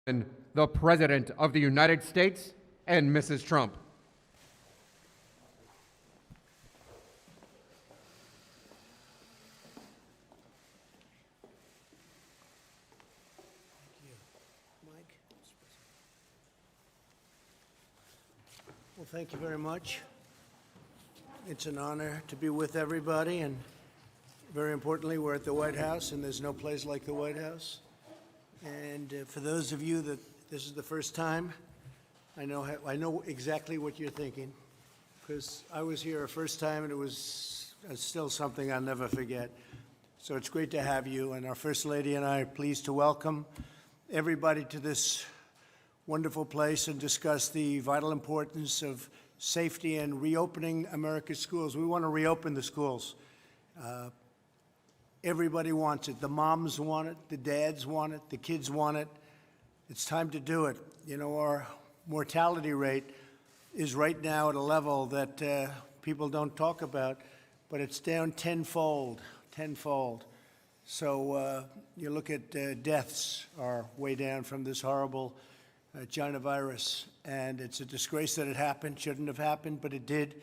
and the President of the United States and Mrs. Trump. Mike? Well, thank you very much. It's an honor to be with everybody, and very importantly, we're at the White House, and there's no place like the White House. And for those of you that this is the first time, I know exactly what you're thinking, because I was here a first time, and it was still something I'll never forget. So it's great to have you, and our First Lady and I are pleased to welcome everybody to this wonderful place and discuss the vital importance of safety and reopening America's schools. We want to reopen the schools. Everybody wants it. The moms want it, the dads want it, the kids want it. It's time to do it. You know, our mortality rate is right now at a level that people don't talk about, but it's down tenfold. So you look at deaths are way down from this horrible China virus, and it's a disgrace that it happened. Shouldn't have happened, but it did.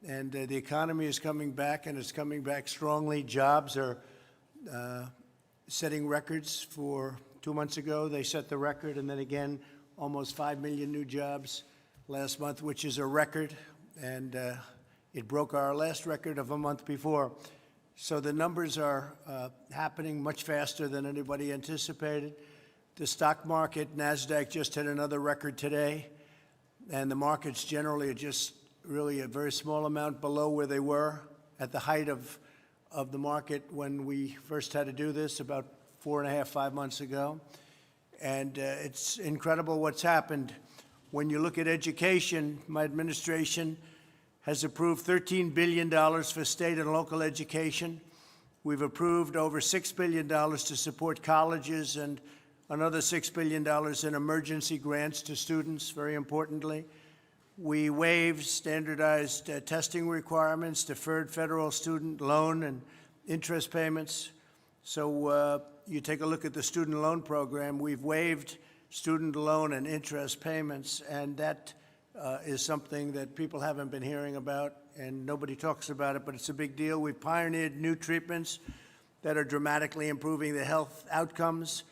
And the economy is coming back, and it's coming back strongly. Jobs are setting records. For 2 months ago, they set the record, and then again, almost 5 million new jobs last month, which is a record, and it broke our last record of a month before. So the numbers are happening much faster than anybody anticipated. The stock market, NASDAQ, just hit another record today, and the markets generally are just really a very small amount below where they were at the height of the market when we first had to do this about 4.5, 5 months ago. And it's incredible what's happened. When you look at education, my administration has approved $13 billion for state and local education. We've approved over $6 billion to support colleges and another $6 billion in emergency grants to students, very importantly. We waived standardized testing requirements, deferred federal student loan and interest payments. So you take a look at the student loan program. We've waived student loan and interest payments, and that is something that people haven't been hearing about, and nobody talks about it, but it's a big deal. We've pioneered new treatments that are dramatically improving the health outcomes.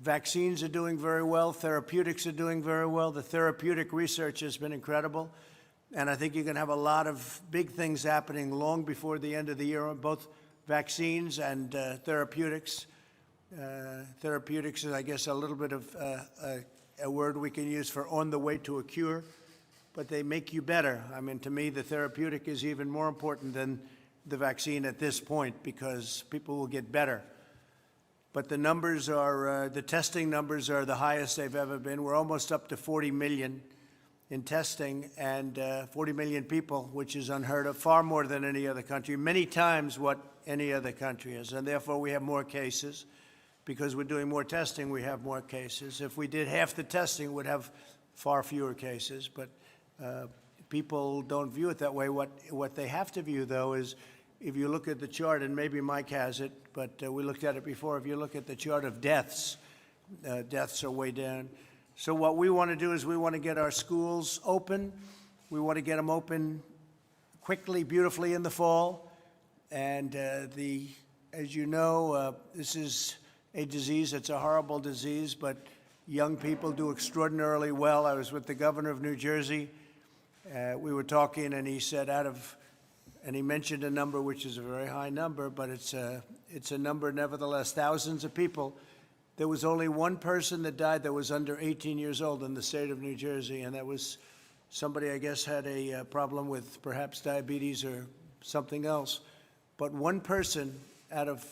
Vaccines are doing very well. Therapeutics are doing very well. The therapeutic research has been incredible. And I think you're going to have a lot of big things happening long before the end of the year on both vaccines and therapeutics. Therapeutics is, I guess, a little bit of a word we can use for on the way to a cure, but they make you better. I mean, to me, the therapeutic is even more important than the vaccine at this point because people will get better. But the numbers are, the testing numbers are the highest they've ever been. We're almost up to 40 million in testing, and 40 million people, which is unheard of, far more than any other country, many times what any other country is. And therefore, we have more cases. Because we're doing more testing, we have more cases. If we did half the testing, we'd have far fewer cases. But people don't view it that way. What they have to view, though, is if you look at the chart, and maybe Mike has it, but we looked at it before. If you look at the chart of deaths, deaths are way down. So what we want to do is we want to get our schools open. We want to get them open quickly, beautifully in the fall. And as you know, this is a disease. It's a horrible disease, but young people do extraordinarily well. I was with the governor of New Jersey. We were talking, and he said and he mentioned a number which is a very high number, but it's a number nevertheless, thousands of people. There was only one person that died that was under 18 years old in the state of New Jersey, and that was somebody, I guess, had a problem with perhaps diabetes or something else. But one person out of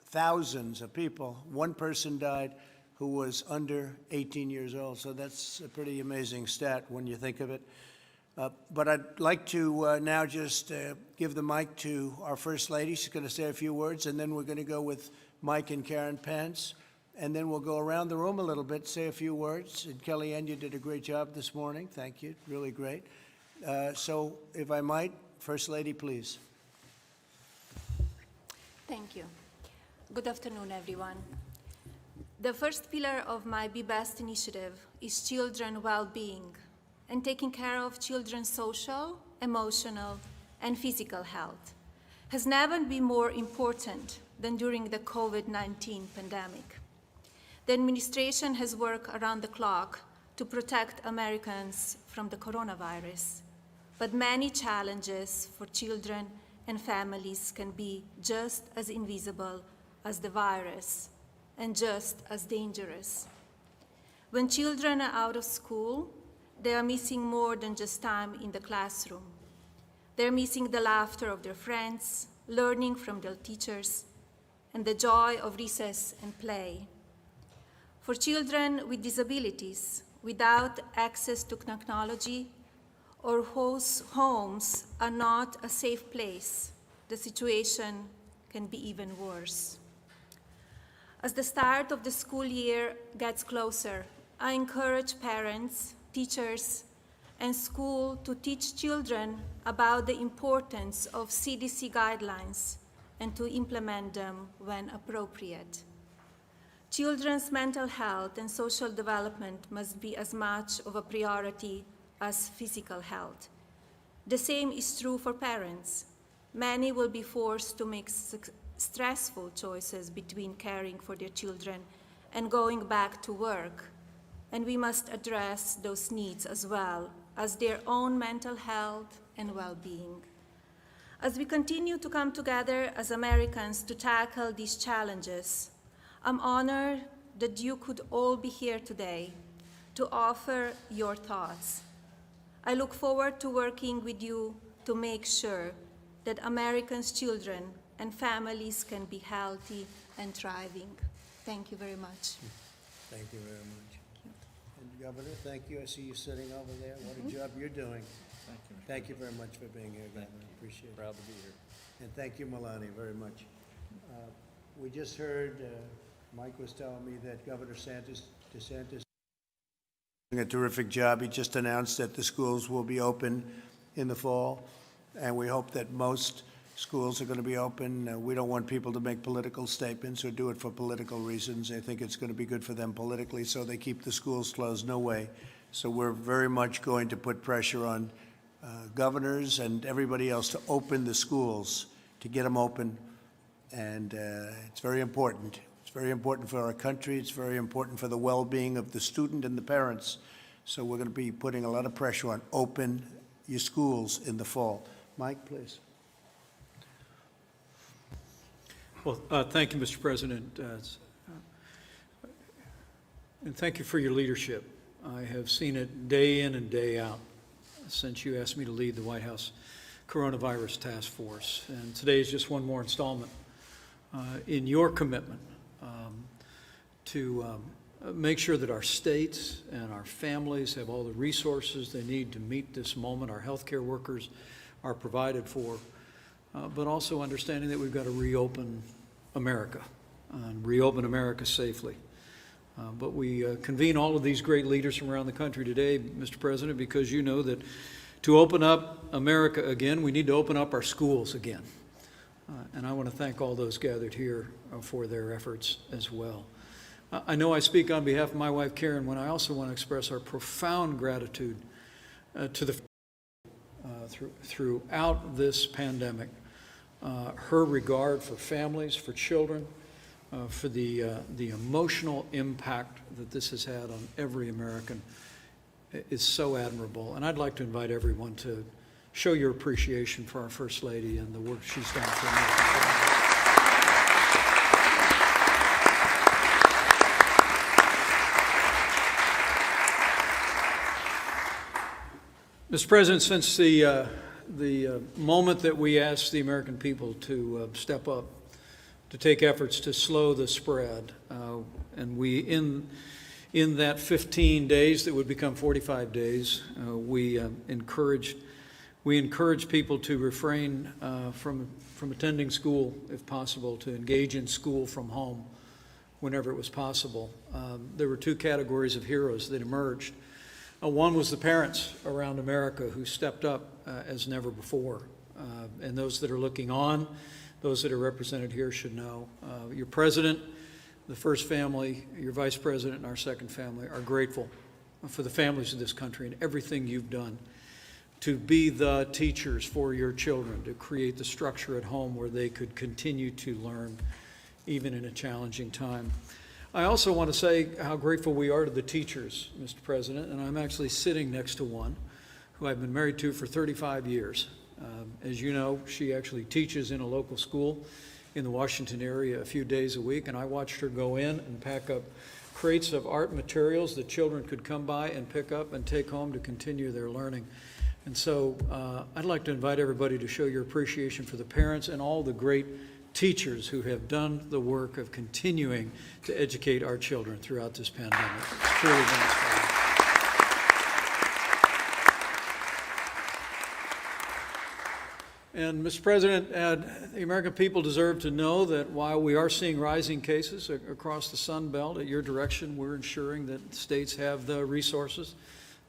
thousands of people, one person died who was under 18 years old. So that's a pretty amazing stat when you think of it. But I'd like to now just give the mic to our First Lady. She's going to say a few words, and then we're going to go with Mike and Karen Pence. And then we'll go around the room a little bit, say a few words. And Kellyanne, you did a great job this morning. Thank you. Really great. So if I might, First Lady, please. Thank you. Good afternoon, everyone. The first pillar of my Be Best initiative is children well-being and taking care of children's social, emotional, and physical health has never been more important than during the COVID-19 pandemic. The administration has worked around the clock to protect Americans from the coronavirus, but many challenges for children and families can be just as invisible as the virus and just as dangerous. When children are out of school, they are missing more than just time in the classroom. They're missing the laughter of their friends, learning from their teachers, and the joy of recess and play. For children with disabilities, without access to technology, or whose homes are not a safe place, the situation can be even worse. As the start of the school year gets closer, I encourage parents, teachers, and school to teach children about the importance of CDC guidelines and to implement them when appropriate. Children's mental health and social development must be as much of a priority as physical health. The same is true for parents. Many will be forced to make stressful choices between caring for their children and going back to work, and we must address those needs as well as their own mental health and well-being. As we continue to come together as Americans to tackle these challenges, I'm honored that you could all be here today to offer your thoughts. I look forward to working with you to make sure that Americans' children and families can be healthy and thriving. Thank you very much. Thank you very much. And Governor, thank you. I see you sitting over there. What a job you're doing. Thank you, Mr. Thank you very much for being here, Governor. Appreciate it. Proud to be here. And thank you, Melania, very much. We just heard, Mike was telling me that Governor DeSantis is doing a terrific job. He just announced that the schools will be open in the fall, and we hope that most schools are going to be open. We don't want people to make political statements or do it for political reasons. I think it's going to be good for them politically, so they keep the schools closed. No way. So we're very much going to put pressure on governors and everybody else to open the schools, to get them open. And it's very important. It's very important for our country. It's very important for the well-being of the student and the parents. So we're going to be putting a lot of pressure on open your schools in the fall. Mike, please. Well, thank you, Mr. President, and thank you for your leadership. I have seen it day in and day out since you asked me to lead the White House Coronavirus Task Force, and today is just one more installment in your commitment to make sure that our states and our families have all the resources they need to meet this moment. Our healthcare workers are provided for. But also understanding that we've got to reopen America and reopen America safely. But we convene all of these great leaders from around the country today, Mr. President, because you know that to open up America again, we need to open up our schools again. And I want to thank all those gathered here for their efforts as well. I know I speak on behalf of my wife, Karen, when I also want to express our profound gratitude to the throughout this pandemic, her regard for families, for children, for the emotional impact that this has had on every American is so admirable. And I'd like to invite everyone to show your appreciation for our First Lady and the work she's done for America. Mr. President, since the moment that we asked the American people to step up, to take efforts to slow the spread, and we, in that 15 days that would become 45 days, we encouraged people to refrain from attending school, if possible, to engage in school from home whenever it was possible. There were two categories of heroes that emerged. One was the parents around America who stepped up as never before. And those that are looking on, those that are represented here should know. Your president the first family, your vice president, and our second family are grateful for the families of this country and everything you've done to be the teachers for your children, to create the structure at home where they could continue to learn even in a challenging time. I also want to say how grateful we are to the teachers, Mr. President, and I'm actually sitting next to one who I've been married to for 35 years. As you know, she actually teaches in a local school in the Washington area a few days a week, and I watched her go in and pack up crates of art materials that children could come by and pick up and take home to continue their learning. And so I'd like to invite everybody to show your appreciation for the parents and all the great teachers who have done the work of continuing to educate our children throughout this pandemic. It's truly been inspiring. And Mr. President, the American people deserve to know that while we are seeing rising cases across the Sun Belt, at your direction, we're ensuring that states have the resources,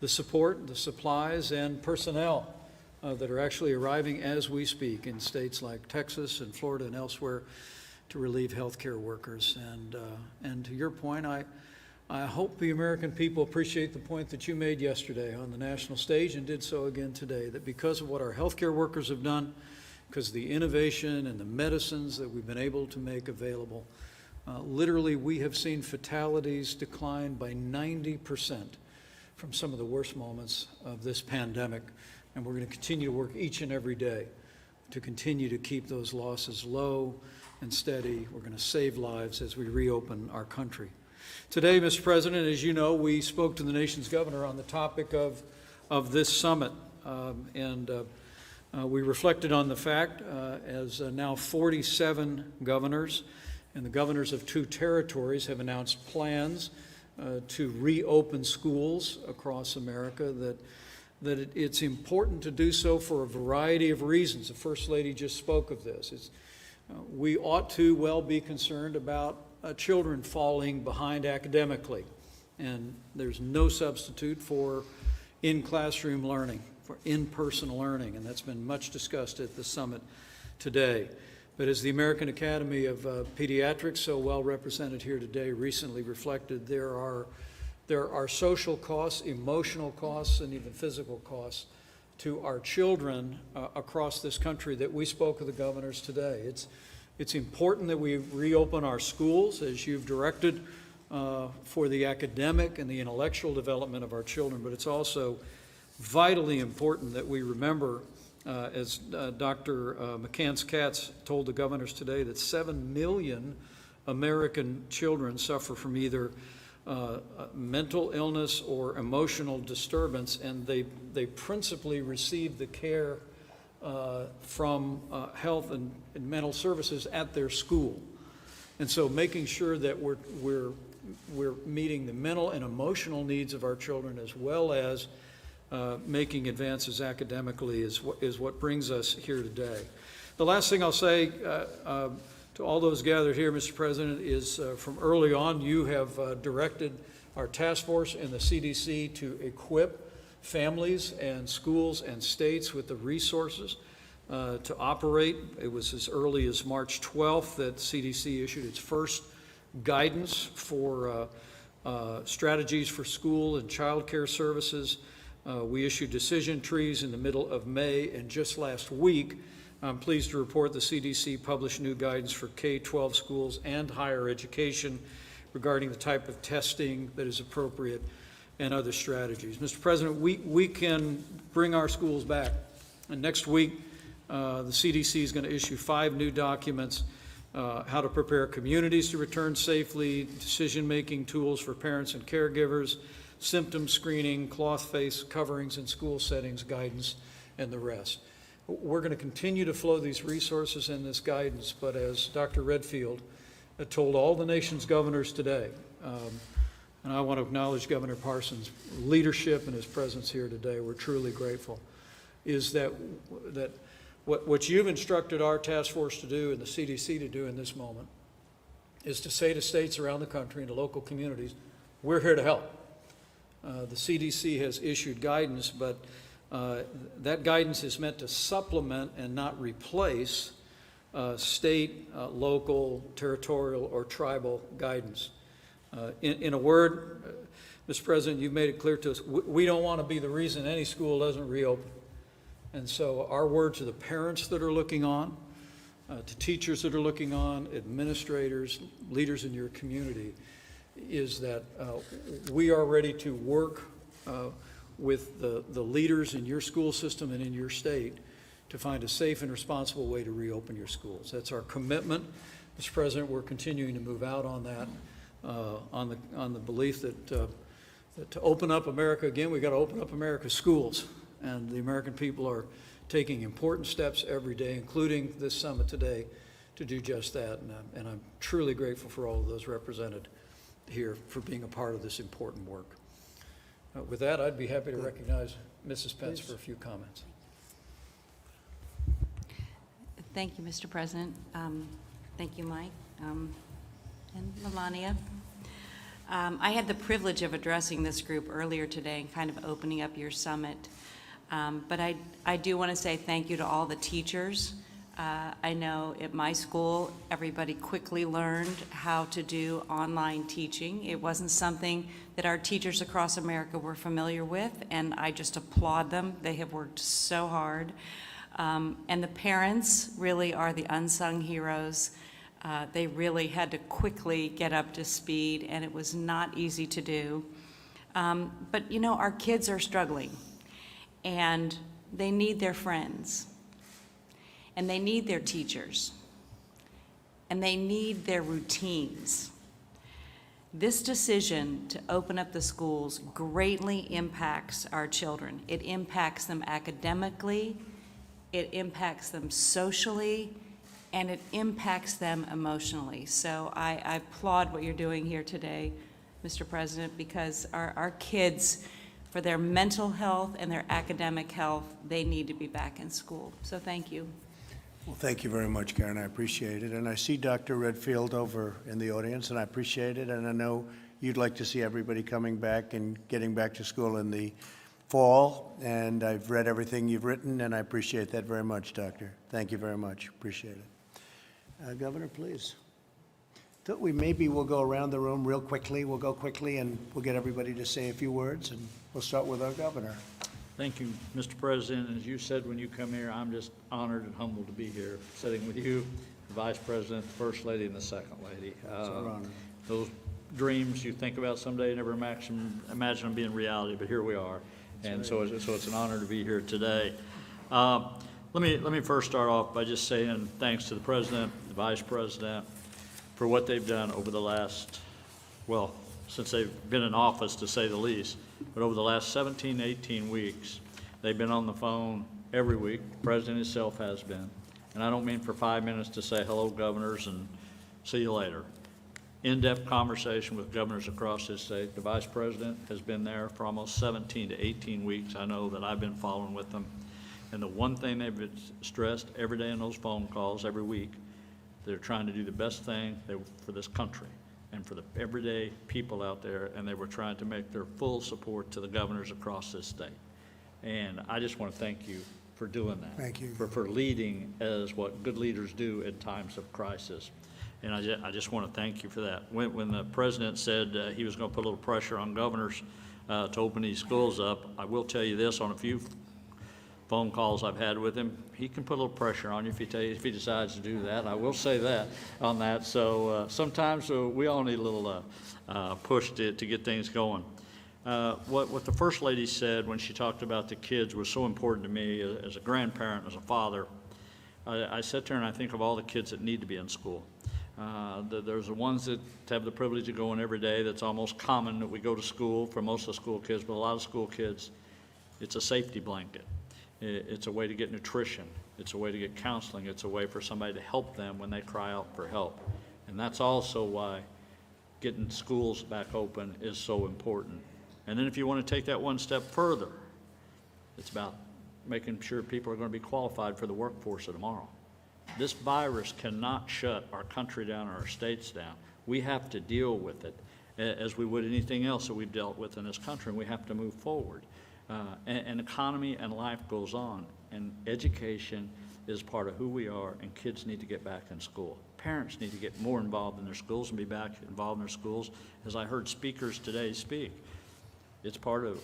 the support, the supplies, and personnel that are actually arriving as we speak in states like Texas and Florida and elsewhere to relieve healthcare workers. And to your point, I hope the American people appreciate the point that you made yesterday on the national stage and did so again today, that because of what our healthcare workers have done, because of the innovation and the medicines that we've been able to make available, literally we have seen fatalities decline by 90% from some of the worst moments of this pandemic. And we're going to continue to work each and every day to continue to keep those losses low and steady. We're going to save lives as we reopen our country. Today, Mr. President, as you know, we spoke to the nation's governor on the topic of this summit. We reflected on the fact, as now 47 governors and the governors of 2 territories have announced plans to reopen schools across America, that it's important to do so for a variety of reasons. The First Lady just spoke of this. We ought to well be concerned about children falling behind academically, and there's no substitute for in-classroom learning, for in-person learning, and that's been much discussed at the summit today. But as the American Academy of Pediatrics, so well represented here today, recently reflected, there are social costs, emotional costs, and even physical costs to our children across this country that we spoke with the governors today. It's important that we reopen our schools, as you've directed, for the academic and the intellectual development of our children, but it's also vitally important that we remember, as Dr. McCants-Katz told the governors today, that 7 million American children suffer from either mental illness or emotional disturbance, and they principally receive the care from health and mental services at their school. And so making sure that we're meeting the mental and emotional needs of our children, as well as making advances academically, is what brings us here today. The last thing I'll say to all those gathered here, Mr. President, is from early on you have directed our task force and the CDC to equip families and schools and states with the resources to operate. It was as early as March 12th that CDC issued its first guidance for strategies for school and child care services. We issued decision trees in the middle of May, and just last week, I'm pleased to report the CDC published new guidance for K-12 schools and higher education regarding the type of testing that is appropriate and other strategies. Mr. President, we can bring our schools back. And next week, the CDC is going to issue 5 new documents, how to prepare communities to return safely, decision-making tools for parents and caregivers, symptom screening, cloth face coverings in school settings, guidance, and the rest. We're going to continue to flow these resources and this guidance, but as Dr. Redfield told all the nation's governors today, and I want to acknowledge Governor Parsons' leadership and his presence here today, we're truly grateful, is that what you've instructed our task force to do and the CDC to do in this moment is to say to states around the country and to local communities, we're here to help. The CDC has issued guidance, but that guidance is meant to supplement and not replace state, local, territorial, or tribal guidance. In a word, Mr. President, you've made it clear to us, we don't want to be the reason any school doesn't reopen. And so our word to the parents that are looking on, to teachers that are looking on, administrators, leaders in your community, is that we are ready to work with the leaders in your school system and in your state to find a safe and responsible way to reopen your schools. That's our commitment. Mr. President, we're continuing to move out on that, on the belief that to open up America again, we've got to open up America's schools. And the American people are taking important steps every day, including this summit today, to do just that. And I'm truly grateful for all of those represented here for being a part of this important work. With that, I'd be happy to recognize Mrs. Pence for a few comments. Thank you, Mr. President. Thank you, Mike, and Melania. I had the privilege of addressing this group earlier today and kind of opening up your summit. But I do want to say thank you to all the teachers. I know at my school, everybody quickly learned how to do online teaching. It wasn't something that our teachers across America were familiar with, and I just applaud them. They have worked so hard. And the parents really are the unsung heroes. They really had to quickly get up to speed, and it was not easy to do. But you know, our kids are struggling, and they need their friends, and they need their teachers, and they need their routines. This decision to open up the schools greatly impacts our children. It impacts them academically, it impacts them socially, and it impacts them emotionally. So I applaud what you're doing here today, Mr. President, because our kids, for their mental health and their academic health, they need to be back in school. So thank you. Well, thank you very much, Karen. I appreciate it. And I see Dr. Redfield over in the audience, and I appreciate it. And I know you'd like to see everybody coming back and getting back to school in the fall. And I've read everything you've written, and I appreciate that very much, Doctor. Thank you very much. Appreciate it. Governor, please. Thought we'll go around the room real quickly. We'll go quickly, and we'll get everybody to say a few words, and we'll start with our governor. Thank you, Mr. President. As you said when you come here, I'm just honored and humbled to be here, sitting with you, the Vice President, the First Lady, and the Second Lady. It's our honor. Those dreams you think about someday, never imagine them being reality, but here we are. And so it's an honor to be here today. Let me first start off by just saying thanks to the President, the Vice President, for what they've done over the last, well, since they've been in office, to say the least. But over the last 17, 18 weeks, they've been on the phone every week. The President himself has been. And I don't mean for 5 minutes to say hello, governors, and see you later. In-depth conversation with governors across this state. The Vice President has been there for almost 17 to 18 weeks. I know that I've been following with them. And the one thing they've stressed every day in those phone calls, every week, they're trying to do the best thing for this country and for the everyday people out there, and they were trying to make their full support to the governors across this state. And I just want to thank you for doing that. Thank you. For leading as what good leaders do in times of crisis. And I just want to thank you for that. When the President said he was going to put a little pressure on governors to open these schools up, I will tell you this, on a few phone calls I've had with him, he can put a little pressure on you if he decides to do that. I will say that on that. So sometimes we all need a little push to get things going. What the First Lady said when she talked about the kids was so important to me as a grandparent, as a father. I sit there and I think of all the kids that need to be in school. There's the ones that have the privilege of going every day. That's almost common that we go to school for most of the school kids, but a lot of school kids, it's a safety blanket. It's a way to get nutrition. It's a way to get counseling. It's a way for somebody to help them when they cry out for help. And that's also why getting schools back open is so important. And then if you want to take that one step further, it's about making sure people are going to be qualified for the workforce of tomorrow. This virus cannot shut our country down or our states down. We have to deal with it as we would anything else that we've dealt with in this country, and we have to move forward. And economy and life goes on, and education is part of who we are, and kids need to get back in school. Parents need to get more involved in their schools and be back involved in their schools. As I heard speakers today speak, it's part of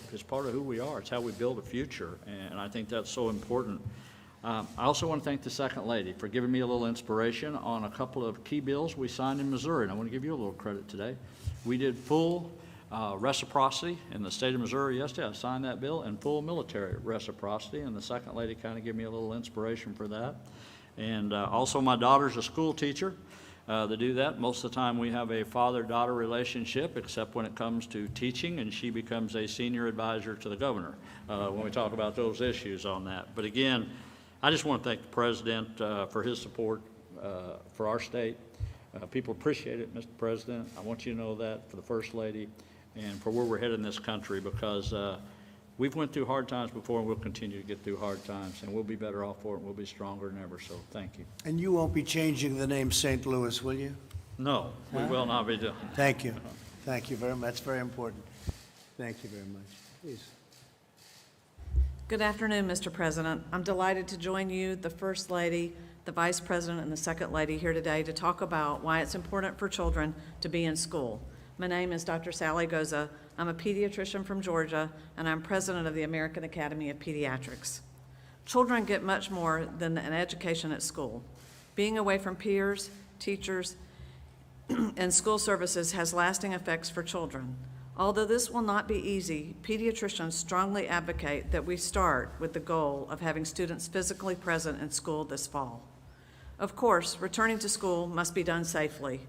who we are. It's how we build a future, and I think that's so important. I also want to thank the Second Lady for giving me a little inspiration on a couple of key bills we signed in Missouri, and I want to give you a little credit today. We did full reciprocity in the state of Missouri yesterday. I signed that bill, and full military reciprocity, and the Second Lady kind of gave me a little inspiration for that. And also my daughter's a school teacher. To do that, most of the time we have a father-daughter relationship, except when it comes to teaching, and she becomes a senior advisor to the governor when we talk about those issues on that. But again, I just want to thank the President for his support for our state. People appreciate it, Mr. President. I want you to know that, for the First Lady, and for where we're headed in this country, because we've went through hard times before, and we'll continue to get through hard times, and we'll be better off for it, and we'll be stronger than ever, so thank you. And you won't be changing the name St. Louis, will you? No, we will not be doing. Thank you. Thank you very much. That's very important. Thank you very much. Please. Good afternoon, Mr. President. I'm delighted to join you, the First Lady, the Vice President, and the Second Lady here today to talk about why it's important for children to be in school. My name is Dr. Sally Goza. I'm a pediatrician from Georgia, and I'm president of the American Academy of Pediatrics. Children get much more than an education at school. Being away from peers, teachers, and school services has lasting effects for children. Although this will not be easy, pediatricians strongly advocate that we start with the goal of having students physically present in school this fall. Of course, returning to school must be done safely.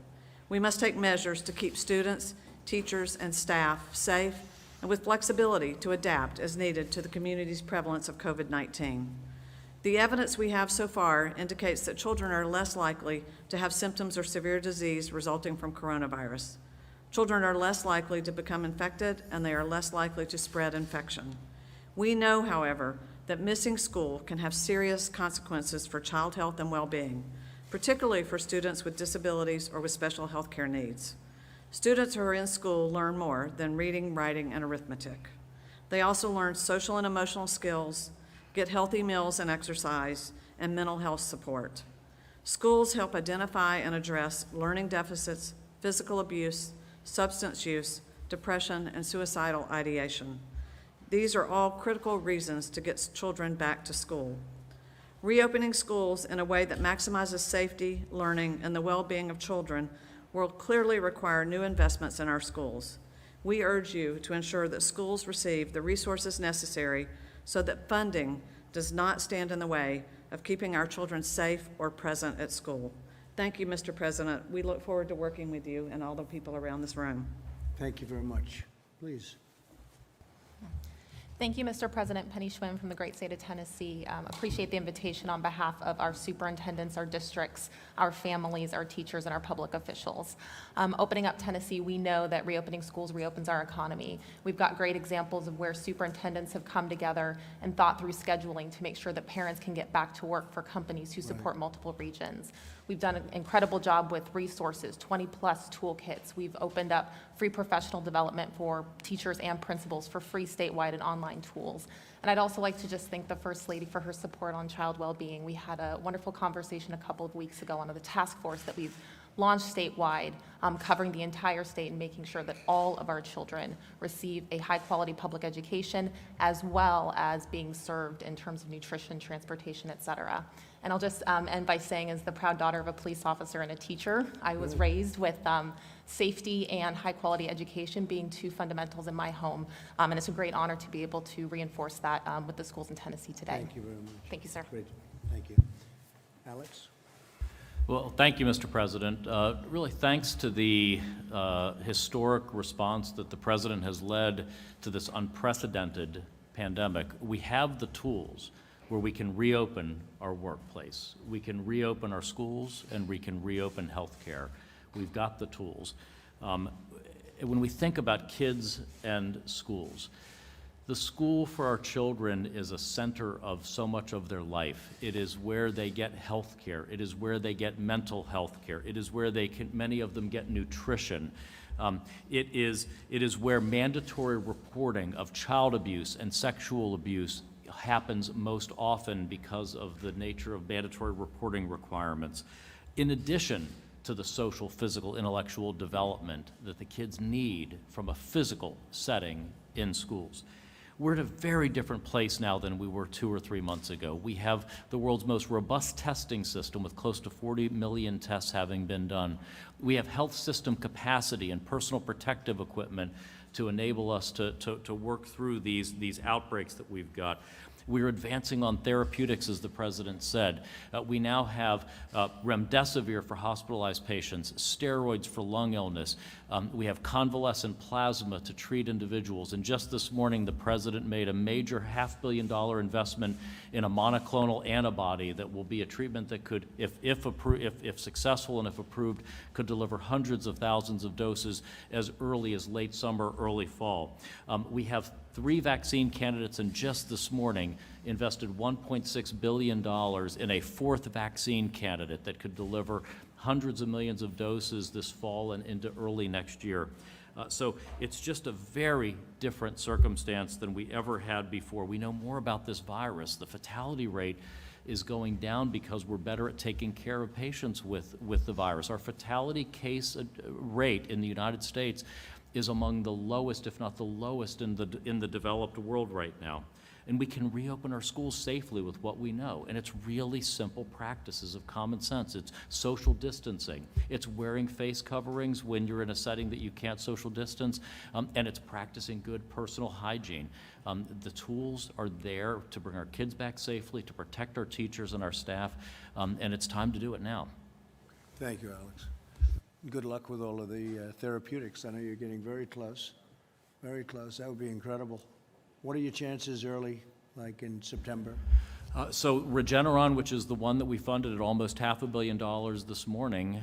We must take measures to keep students, teachers, and staff safe and with flexibility to adapt as needed to the community's prevalence of COVID-19. The evidence we have so far indicates that children are less likely to have symptoms or severe disease resulting from coronavirus. Children are less likely to become infected, and they are less likely to spread infection. We know, however, that missing school can have serious consequences for child health and well-being, particularly for students with disabilities or with special health care needs. Students who are in school learn more than reading, writing, and arithmetic. They also learn social and emotional skills, get healthy meals and exercise, and mental health support. Schools help identify and address learning deficits, physical abuse, substance use, depression, and suicidal ideation. These are all critical reasons to get children back to school. Reopening schools in a way that maximizes safety, learning, and the well-being of children will clearly require new investments in our schools. We urge you to ensure that schools receive the resources necessary so that funding does not stand in the way of keeping our children safe or present at school. Thank you, Mr. President. We look forward to working with you and all the people around this room. Thank you very much. Please. Thank you, Mr. President. Penny Schwinn from the great state of Tennessee. Appreciate the invitation on behalf of our superintendents, our districts, our families, our teachers, and our public officials. Opening up Tennessee, we know that reopening schools reopens our economy. We've got great examples of where superintendents have come together and thought through scheduling to make sure that parents can get back to work for companies who support multiple regions. We've done an incredible job with resources, 20-plus toolkits. We've opened up free professional development for teachers and principals for free statewide and online tools. And I'd also like to just thank the First Lady for her support on child well-being. We had a wonderful conversation a couple of weeks ago on the task force that we've launched statewide, covering the entire state and making sure that all of our children receive a high-quality public education, as well as being served in terms of nutrition, transportation, et cetera. And I'll just end by saying, as the proud daughter of a police officer and a teacher, I was raised with safety and high-quality education being two fundamentals in my home. And it's a great honor to be able to reinforce that with the schools in Tennessee today. Thank you very much. Thank you, sir. Great. Thank you. Alex? Well, thank you, Mr. President. Really, thanks to the historic response that the President has led to this unprecedented pandemic, we have the tools where we can reopen our workplace, we can reopen our schools, and we can reopen healthcare. We've got the tools. When we think about kids and schools, the school for our children is a center of so much of their life. It is where they get health care. It is where they get mental health care. It is where many of them get nutrition. It is where mandatory reporting of child abuse and sexual abuse happens most often because of the nature of mandatory reporting requirements, in addition to the social, physical, intellectual development that the kids need from a physical setting in schools. We're at a very different place now than we were 2 or 3 months ago. We have the world's most robust testing system with close to 40 million tests having been done. We have health system capacity and personal protective equipment to enable us to work through these outbreaks that we've got. We're advancing on therapeutics, as the President said. We now have remdesivir for hospitalized patients, steroids for lung illness. We have convalescent plasma to treat individuals. And just this morning, the President made a major $500 million investment in a monoclonal antibody that will be a treatment that could, if successful and if approved, could deliver hundreds of thousands of doses as early as late summer, early fall. We have 3 vaccine candidates, and just this morning invested $1.6 billion in a 4th vaccine candidate that could deliver hundreds of millions of doses this fall and into early next year. So it's just a very different circumstance than we ever had before. We know more about this virus. The fatality rate is going down because we're better at taking care of patients with the virus. Our fatality case rate in the United States is among the lowest, if not the lowest, in the developed world right now. And we can reopen our schools safely with what we know. And it's really simple practices of common sense. It's social distancing. It's wearing face coverings when you're in a setting that you can't social distance. And it's practicing good personal hygiene. The tools are there to bring our kids back safely, to protect our teachers and our staff. And it's time to do it now. Thank you, Alex. Good luck with all of the therapeutics. I know you're getting very close, very close. That would be incredible. What are your chances early, like in September? So Regeneron, which is the one that we funded at almost $500 million this morning,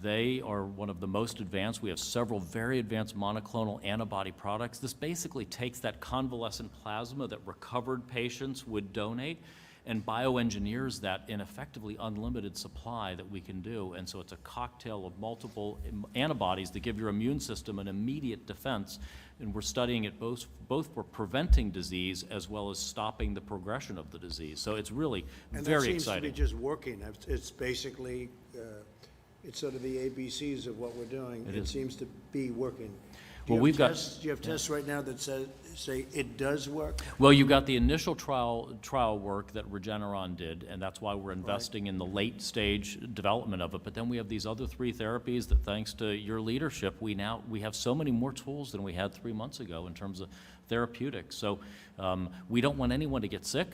they are one of the most advanced. We have several very advanced monoclonal antibody products. This basically takes that convalescent plasma that recovered patients would donate and bioengineers that in effectively unlimited supply that we can do. And so it's a cocktail of multiple antibodies that give your immune system an immediate defense. And we're studying it both for preventing disease as well as stopping the progression of the disease. So it's really very exciting. And that seems to be just working. It's basically, it's sort of the ABCs of what we're doing. It seems to be working. Do you have tests right now that say it does work? Well, you've got the initial trial work that Regeneron did, and that's why we're investing in the late stage development of it. But then we have these other 3 therapies that, thanks to your leadership, we have so many more tools than we had 3 months ago in terms of therapeutics. So we don't want anyone to get sick,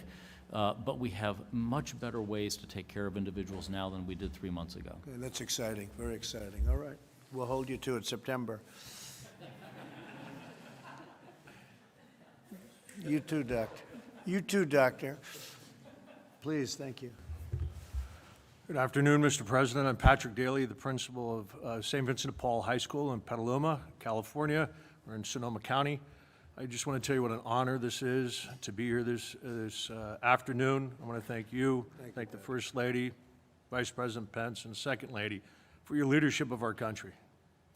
but we have much better ways to take care of individuals now than we did 3 months ago. Okay, that's exciting, very exciting. All right, we'll hold you to it September. You too, Doctor. You too, Doctor. Please, thank you. Good afternoon, Mr. President. I'm Patrick Daly, the principal of St. Vincent de Paul High School in Petaluma, California. We're in Sonoma County. I just want to tell you what an honor this is to be here this afternoon. I want to thank you, thank the First Lady, Vice President Pence, and the Second Lady for your leadership of our country.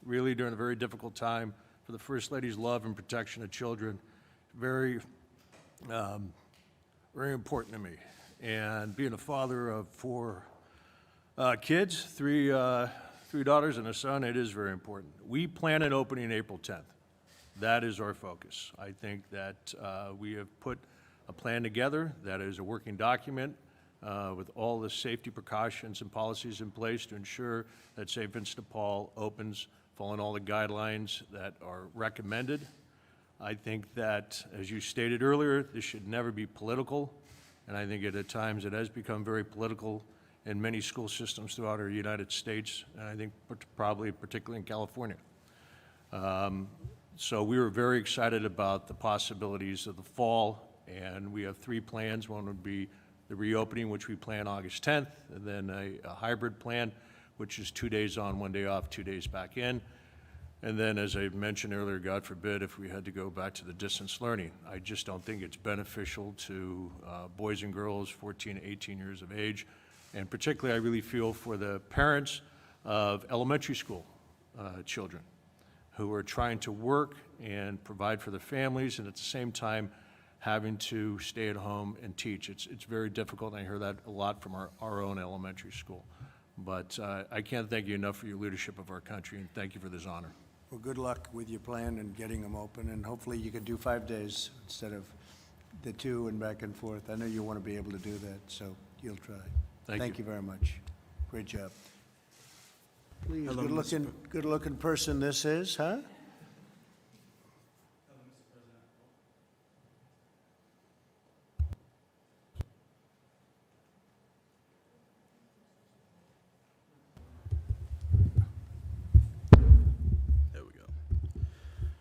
Really, during a very difficult time, for the First Lady's love and protection of children, very important to me. And being a father of 4 kids, 3 daughters and a son, it is very important. We plan an opening April 10th. That is our focus. I think that we have put a plan together that is a working document with all the safety precautions and policies in place to ensure that St. Vincent de Paul opens following all the guidelines that are recommended. I think that, as you stated earlier, this should never be political, and I think at times it has become very political in many school systems throughout our United States, and I think probably particularly in California. So we were very excited about the possibilities of the fall, and we have 3 plans. One would be the reopening, which we plan August 10th, and then a hybrid plan, which is 2 days on, 1 day off, 2 days back in. And then, as I mentioned earlier, God forbid, if we had to go back to the distance learning. I just don't think it's beneficial to boys and girls 14 to 18 years of age. And particularly, I really feel for the parents of elementary school children who are trying to work and provide for their families, and at the same time having to stay at home and teach. It's very difficult, and I hear that a lot from our own elementary school. But I can't thank you enough for your leadership of our country, and thank you for this honor. Well, good luck with your plan and getting them open, and hopefully you can do 5 days instead of the 2 and back and forth. I know you want to be able to do that, so you'll try. Thank you. you very much. Great job. Please, Hello, good-looking person this is, huh? There we go.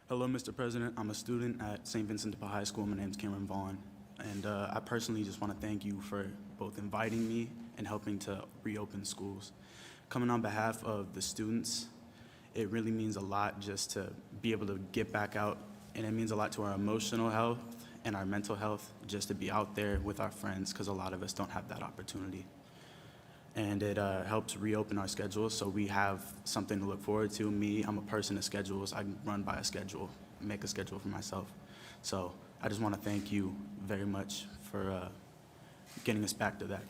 Hello, Mr. President. I'm a student at St. Vincent Depaul High School. My name's Cameron Vaughn. And I personally just want to thank you for both inviting me and helping to reopen schools. Coming on behalf of the students, it really means a lot just to be able to get back out, and it means a lot to our emotional health and our mental health just to be out there with our friends, because a lot of us don't have that opportunity. And it helps reopen our schedules, so we have something to look forward to. Me, I'm a person of schedules. I run by a schedule, make a schedule for myself. So I just want to thank you very much for getting us back to that.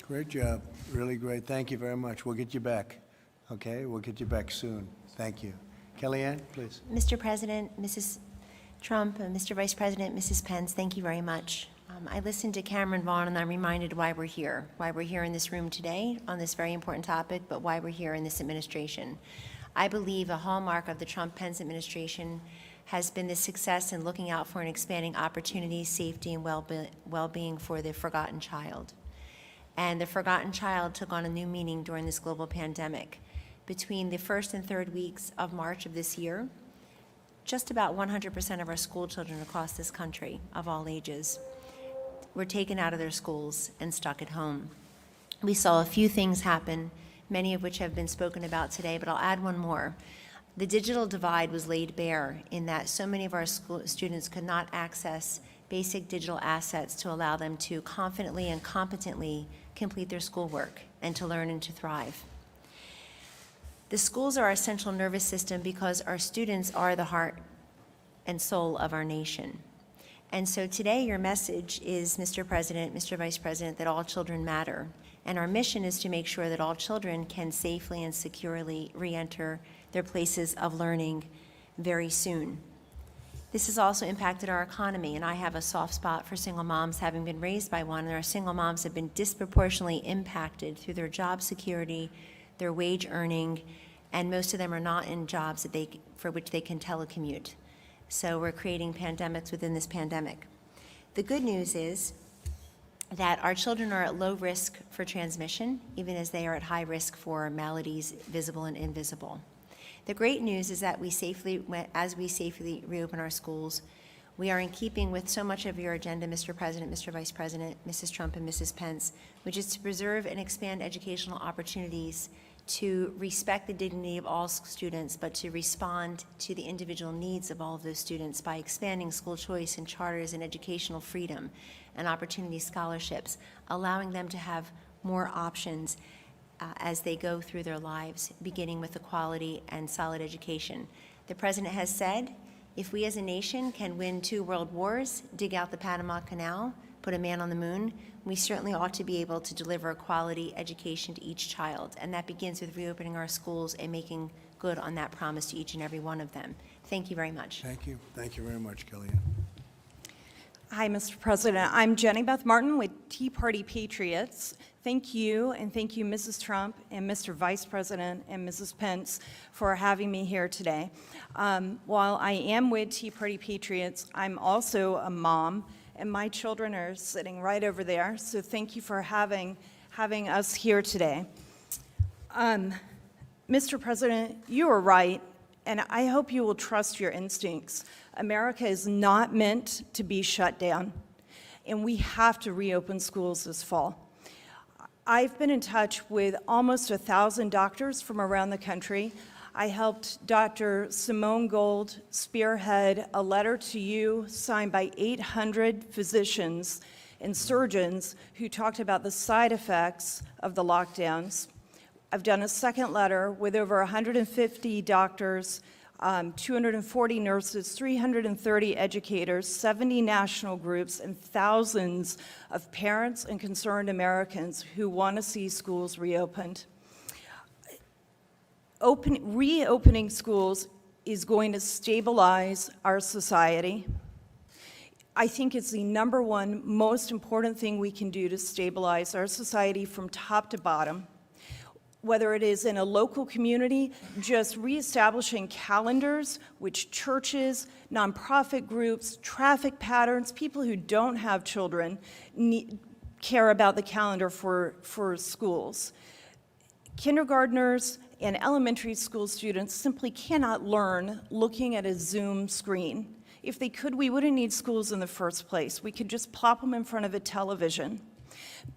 Great job, really great. Thank you very much. We'll get you back, okay? We'll get you back soon. Thank you. Kellyanne, please. Mr. President, Mrs. Trump, and Mr. Vice President, Mrs. Pence, thank you very much. I listened to Cameron Vaughn, and I'm reminded why we're here in this room today on this very important topic, but why we're here in this administration. I believe a hallmark of the Trump-Pence administration has been the success in looking out for and expanding opportunities, safety, and well-being for the forgotten child. And the forgotten child took on a new meaning during this global pandemic. Between the first and third weeks of March of this year, just about 100% of our school children across this country, of all ages, were taken out of their schools and stuck at home. We saw a few things happen, many of which have been spoken about today, but I'll add one more. The digital divide was laid bare in that so many of our students could not access basic digital assets to allow them to confidently and competently complete their schoolwork and to learn and to thrive. The schools are our central nervous system because our students are the heart and soul of our nation. And so today your message is, Mr. President, Mr. Vice President, that all children matter. And our mission is to make sure that all children can safely and securely re-enter their places of learning very soon. This has also impacted our economy, and I have a soft spot for single moms, having been raised by one, and our single moms have been disproportionately impacted through their job security, their wage earning, and most of them are not in jobs for which they can telecommute. So we're creating pandemics within this pandemic. The good news is that our children are at low risk for transmission, even as they are at high risk for maladies, visible and invisible. The great news is that as we safely reopen our schools, we are in keeping with so much of your agenda, Mr. President, Mr. Vice President, Mrs. Trump, and Mrs. Pence, which is to preserve and expand educational opportunities, to respect the dignity of all students, but to respond to the individual needs of all of those students by expanding school choice and charters and educational freedom and opportunity scholarships, allowing them to have more options as they go through their lives, beginning with a quality and solid education. The President has said, if we as a nation can win 2 world wars, dig out the Panama Canal, put a man on the moon, we certainly ought to be able to deliver a quality education to each child. And that begins with reopening our schools and making good on that promise to each and every one of them. Thank you very much. Thank you. Thank you very much, Kellyanne. Hi, Mr. President. I'm Jenny Beth Martin with Tea Party Patriots. Thank you, and thank you, Mrs. Trump and Mr. Vice President and Mrs. Pence, for having me here today. While I am with Tea Party Patriots, I'm also a mom, and my children are sitting right over there, so thank you for having us here today. Mr. President, you are right, and I hope you will trust your instincts. America is not meant to be shut down, and we have to reopen schools this fall. I've been in touch with almost 1,000 doctors from around the country. I helped Dr. Simone Gold spearhead a letter to you signed by 800 physicians and surgeons who talked about the side effects of the lockdowns. I've done a second letter with over 150 doctors 240 nurses, 330 educators, 70 national groups, and thousands of parents and concerned Americans who want to see schools reopened. Reopening schools is going to stabilize our society. I think it's the number one most important thing we can do to stabilize our society from top to bottom. Whether it is in a local community, just reestablishing calendars, which churches, nonprofit groups, traffic patterns, people who don't have children care about the calendar for schools. Kindergartners and elementary school students simply cannot learn looking at a Zoom screen. If they could, we wouldn't need schools in the first place. We could just plop them in front of a television.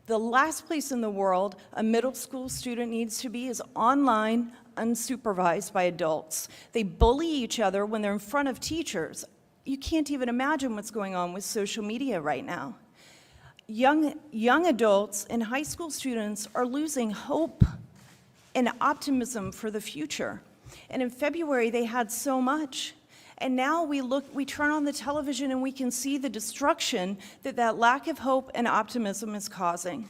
The last place in the world a middle school student needs to be is online, unsupervised by adults. They bully each other when they're in front of teachers. You can't even imagine what's going on with social media right now. Young adults and high school students are losing hope and optimism for the future. And in February, they had so much. And now we turn on the television and we can see the destruction that lack of hope and optimism is causing.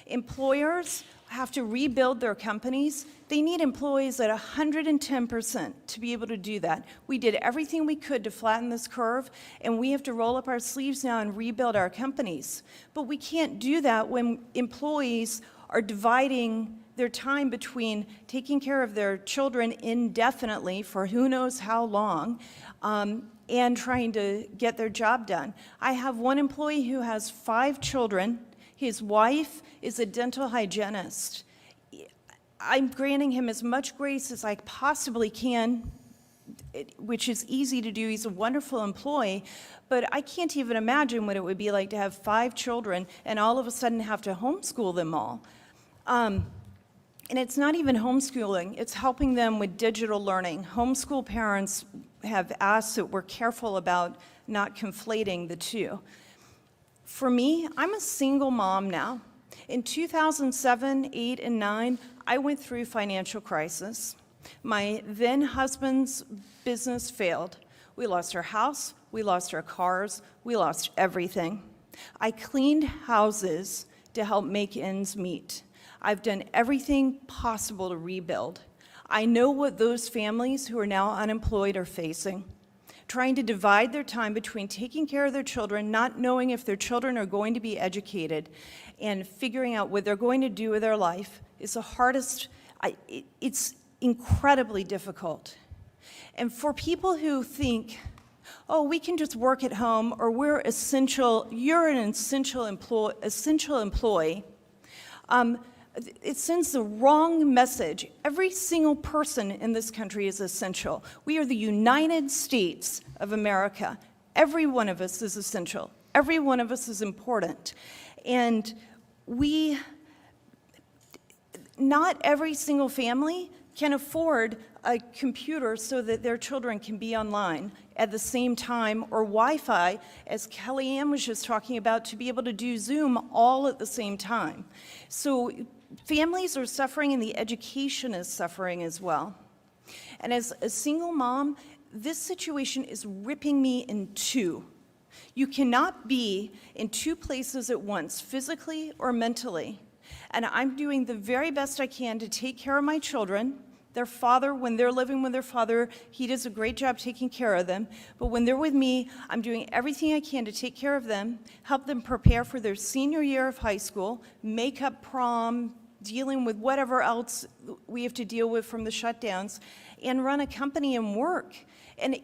Employers have to rebuild their companies. They need employees at 110% to be able to do that. We did everything we could to flatten this curve, and we have to roll up our sleeves now and rebuild our companies. But we can't do that when employees are dividing their time between taking care of their children indefinitely for who knows how long, and trying to get their job done. I have one employee who has 5 children. His wife is a dental hygienist. I'm granting him as much grace as I possibly can, which is easy to do. He's a wonderful employee, but I can't even imagine what it would be like to have 5 children and all of a sudden have to homeschool them all. And it's not even homeschooling, it's helping them with digital learning. Homeschool parents have asked that we're careful about not conflating the two. For me, I'm a single mom now. In 2007, 8, and 9, I went through financial crisis. My then husband's business failed. We lost our house, we lost our cars, we lost everything. I cleaned houses to help make ends meet. I've done everything possible to rebuild. I know what those families who are now unemployed are facing, trying to divide their time between taking care of their children, not knowing if their children are going to be educated, and figuring out what they're going to do with their life is the hardest. It's incredibly difficult. And for people who think, oh, we can just work at home, or we're essential, you're an essential employee, it sends the wrong message. Every single person in this country is essential. We are the United States of America. Every one of us is essential. Every one of us is important. And not every single family can afford a computer so that their children can be online at the same time, or Wi-Fi, as Kellyanne was just talking about, to be able to do Zoom all at the same time. So families are suffering, and the education is suffering as well. And as a single mom, this situation is ripping me in two. You cannot be in 2 places at once, physically or mentally. And I'm doing the very best I can to take care of my children. Their father, when they're living with their father, he does a great job taking care of them. But when they're with me, I'm doing everything I can to take care of them, help them prepare for their senior year of high school, make up prom, dealing with whatever else we have to deal with from the shutdowns, and run a company and work. And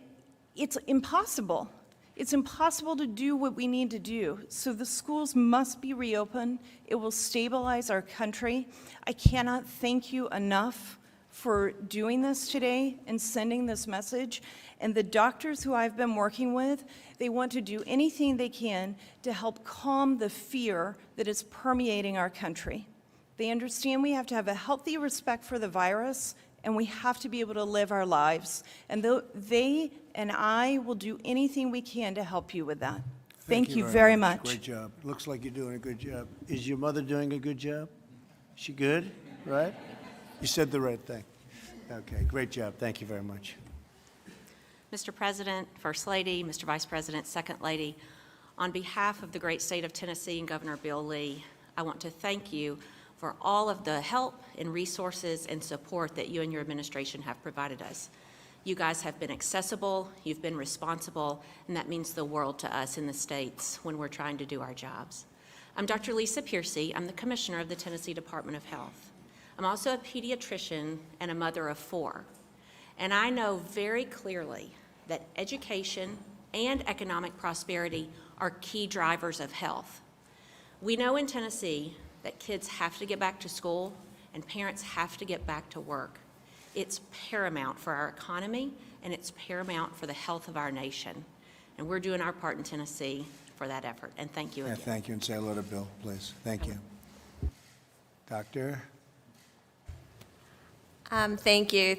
it's impossible. It's impossible to do what we need to do. So the schools must be reopened. It will stabilize our country. I cannot thank you enough for doing this today and sending this message. And the doctors who I've been working with, they want to do anything they can to help calm the fear that is permeating our country. They understand we have to have a healthy respect for the virus, and we have to be able to live our lives. And they and I will do anything we can to help you with that. Thank you very much. Great job. Looks like you're doing a good job. Is your mother doing a good job? She good, right? You said the right thing. Okay, great job. Thank you very much. Mr. President, First Lady, Mr. Vice President, Second Lady, on behalf of the great state of Tennessee and Governor Bill Lee, I want to thank you for all of the help and resources and support that you and your administration have provided us. You guys have been accessible, you've been responsible, and that means the world to us in the states when we're trying to do our jobs. I'm Dr. Lisa Piercy. I'm the Commissioner of the Tennessee Department of Health. I'm also a pediatrician and a mother of 4. And I know very clearly that education and economic prosperity are key drivers of health. We know in Tennessee that kids have to get back to school and parents have to get back to work. It's paramount for our economy and it's paramount for the health of our nation. And we're doing our part in Tennessee for that effort. And thank you again. Thank you, and say hello to Bill, please. Thank you. Doctor? Thank you,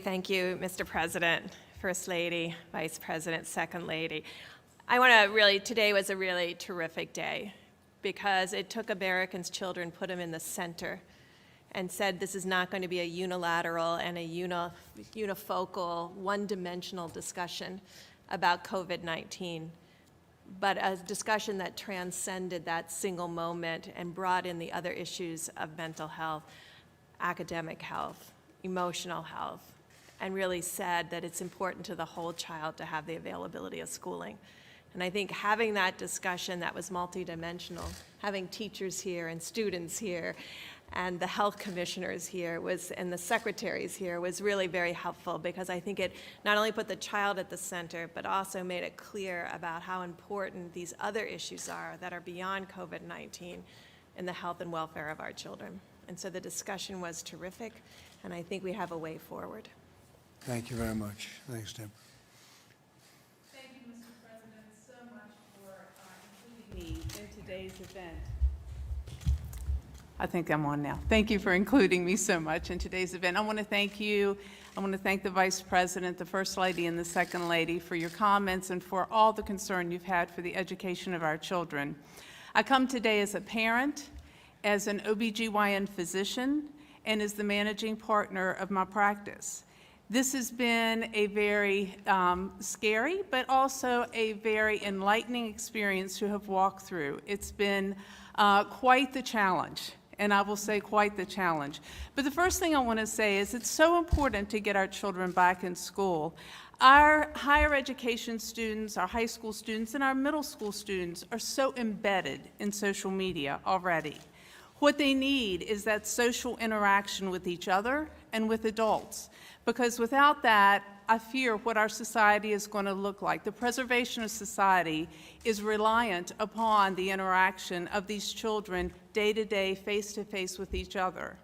Mr. President, First Lady, Vice President, Second Lady. Today was a really terrific day because it took Americans' children, put them in the center, and said this is not going to be a unilateral and a unifocal, one-dimensional discussion about COVID-19, but a discussion that transcended that single moment and brought in the other issues of mental health, academic health, emotional health, and really said that it's important to the whole child to have the availability of schooling. And I think having that discussion that was multidimensional, having teachers here and students here and the health commissioners here and the secretaries here was really very helpful because I think it not only put the child at the center, but also made it clear about how important these other issues are that are beyond COVID-19 in the health and welfare of our children. And so the discussion was terrific, and I think we have a way forward. Thank you very much. Thanks, Tim. Thank you, Mr. President, so much for including me in today's event. I think I'm on now. Thank you for including me so much in today's event. I want to thank you. I want to thank the Vice President, the First Lady, and the Second Lady for your comments and for all the concern you've had for the education of our children. I come today as a parent, as an OBGYN physician, and as the managing partner of my practice. This has been a very scary, but also a very enlightening experience to have walked through. It's been quite the challenge, and I will say quite the challenge. But the first thing I want to say is it's so important to get our children back in school. Our higher education students, our high school students, and our middle school students are so embedded in social media already. What they need is that social interaction with each other and with adults, because without that, I fear what our society is going to look like. The preservation of society is reliant upon the interaction of these children day to day, face to face with each other.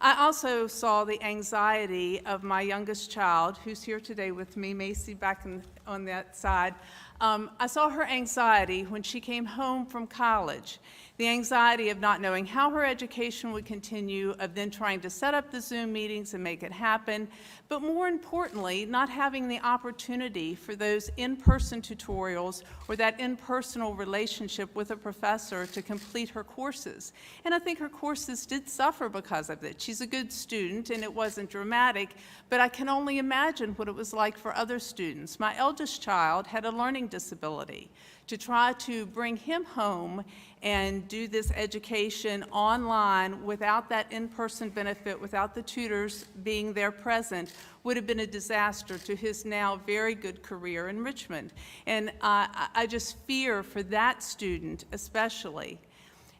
I also saw the anxiety of my youngest child, who's here today with me, Macy, back on that side. I saw her anxiety when she came home from college. The anxiety of not knowing how her education would continue, of then trying to set up the Zoom meetings and make it happen, but more importantly, not having the opportunity for those in-person tutorials or that in-personal relationship with a professor to complete her courses. And I think her courses did suffer because of it. She's a good student and it wasn't dramatic, but I can only imagine what it was like for other students. My eldest child had a learning disability. To try to bring him home and do this education online without that in-person benefit, without the tutors being there present, would have been a disaster to his now very good career in Richmond. And I just fear for that student especially.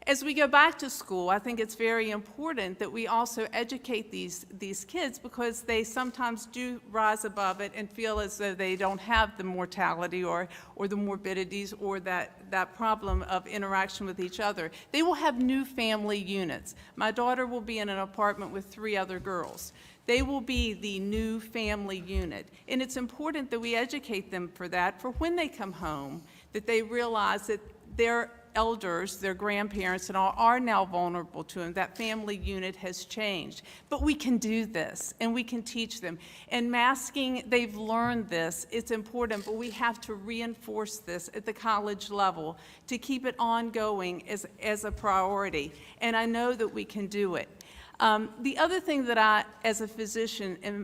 As we go back to school, I think it's very important that we also educate these kids because they sometimes do rise above it and feel as though they don't have the mortality or the morbidities or that problem of interaction with each other. They will have new family units. My daughter will be in an apartment with 3 other girls. They will be the new family unit. And it's important that we educate them for that, for when they come home, that they realize that their elders, their grandparents, and all are now vulnerable to them. That family unit has changed. But we can do this, and we can teach them. And masking, they've learned this. It's important, but we have to reinforce this at the college level to keep it ongoing as a priority. And I know that we can do it. The other thing that I, as a physician, am